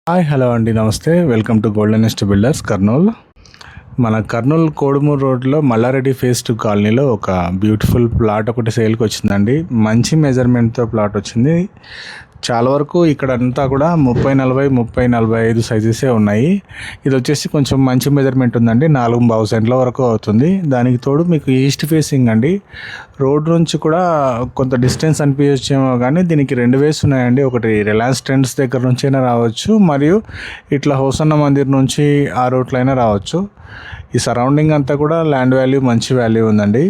Hi hello అండి, namaste. Welcome to golden nest builders Kurnool. మన కర్నూలు కోడుమూరు రోడ్లో మల్లారెడ్డి ఫేజ్ 2 కాలనీలో ఒక బ్యూటిఫుల్ ప్లాట్ ఒకటి సేల్కి వచ్చిందండి. మంచి మెజర్మెంట్తో ప్లాట్ వచ్చింది. చాలా వరకు ఇక్కడ అంతా కూడా 30-40-30-45 సైజెసే ఉన్నాయి. ఇది వచ్చేసి కొంచెం మంచి మెజర్మెంట్ ఉందండి. 4.5 సెంట్ల వరకు అవుతుంది. దానికి తోడు మీకు ఈస్ట్ ఫేసింగ్ అండి. రోడ్ నుంచి కూడా కొంత డిస్టెన్స్ అనిపించేమో కానీ దీనికి 2 వేస్ ఉన్నాయండి. ఒకటి రిలయన్స్ ట్రెండ్స్ దగ్గర నుంచి అయినా రావచ్చు, మరియు ఇట్లా హోసన్న మందిర్ నుంచి ఆ రూట్లో అయినా రావచ్చు. ఈ సరౌండింగ్ అంతా కూడా ల్యాండ్ వాల్యూ మంచి వాల్యూ ఉందండి.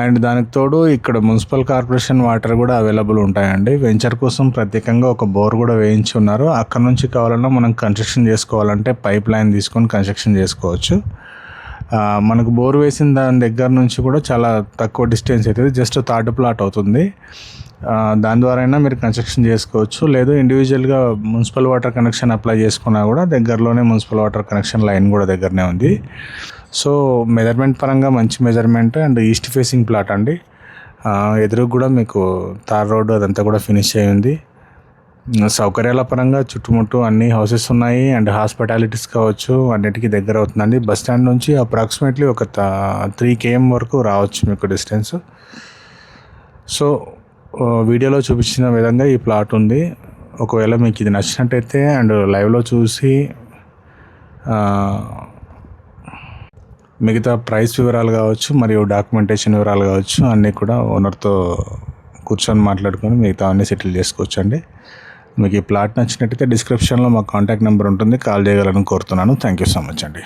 అండ్ దానికి తోడు ఇక్కడ మున్సిపల్ కార్పొరేషన్ వాటర్ కూడా అవైలబుల్ ఉంటాయండి. వెంచర్ కోసం ప్రత్యేకంగా ఒక బోర్ కూడా వేయించి ఉన్నారు. అక్కడ నుంచి కావాలన్నా మనం కన్స్ట్రక్షన్ చేసుకోవాలంటే పైప్ లైన్ తీసుకొని కన్స్ట్రక్షన్ చేసుకోవచ్చు. మనకు బోర్ వేసిన దాని దగ్గర నుంచి కూడా చాలా తక్కువ డిస్టెన్స్ అవుతుంది. జస్ట్ థర్డ్ ప్లాట్ అవుతుంది. దాని ద్వారా అయినా మీరు కన్స్ట్రక్షన్ చేసుకోవచ్చు. లేదు ఇండివిజువల్గా మున్సిపల్ వాటర్ కనెక్షన్ అప్లై చేసుకున్నా కూడా దగ్గరలోనే మున్సిపల్ వాటర్ కనెక్షన్ లైన్ కూడా దగ్గరనే ఉంది. సో మెజర్మెంట్ పరంగా మంచి measurement and east facing plot అండి. ఎదురుగా కూడా మీకు తార్ రోడ్డు అదంతా కూడా ఫినిష్ అయ్యింది. సౌకర్యాల పరంగా చుట్టుముట్టు అన్ని హౌసెస్ ఉన్నాయి. అండ్ హాస్పిటాలిటీస్ కావచ్చు, అన్నిటికీ దగ్గర అవుతుందండి. బస్ స్టాండ్ నుంచి అప్రాక్సిమేట్లీ ఒక 3 km వరకు రావచ్చు మీకు డిస్టెన్స్. సో వీడియోలో చూపించిన విధంగా ఈ ప్లాట్ ఉంది. ఒకవేళ మీకు ఇది నచ్చినట్టయితే అండ్ లైవ్లో చూసి మిగతా ప్రైస్ వివరాలు కావచ్చు, మరియు డాక్యుమెంటేషన్ వివరాలు కావచ్చు, అన్నీ కూడా ఓనర్తో కూర్చొని మాట్లాడుకొని మిగతా అన్నీ సెటిల్ చేసుకోవచ్చు అండి. మీకు ఈ ప్లాట్ నచ్చినట్టయితే డిస్క్రిప్షన్లో మా కాంటాక్ట్ నెంబర్ ఉంటుంది, కాల్ చేయగలను కోరుతున్నాను. థ్యాంక్ యూ సో మచ్ అండి.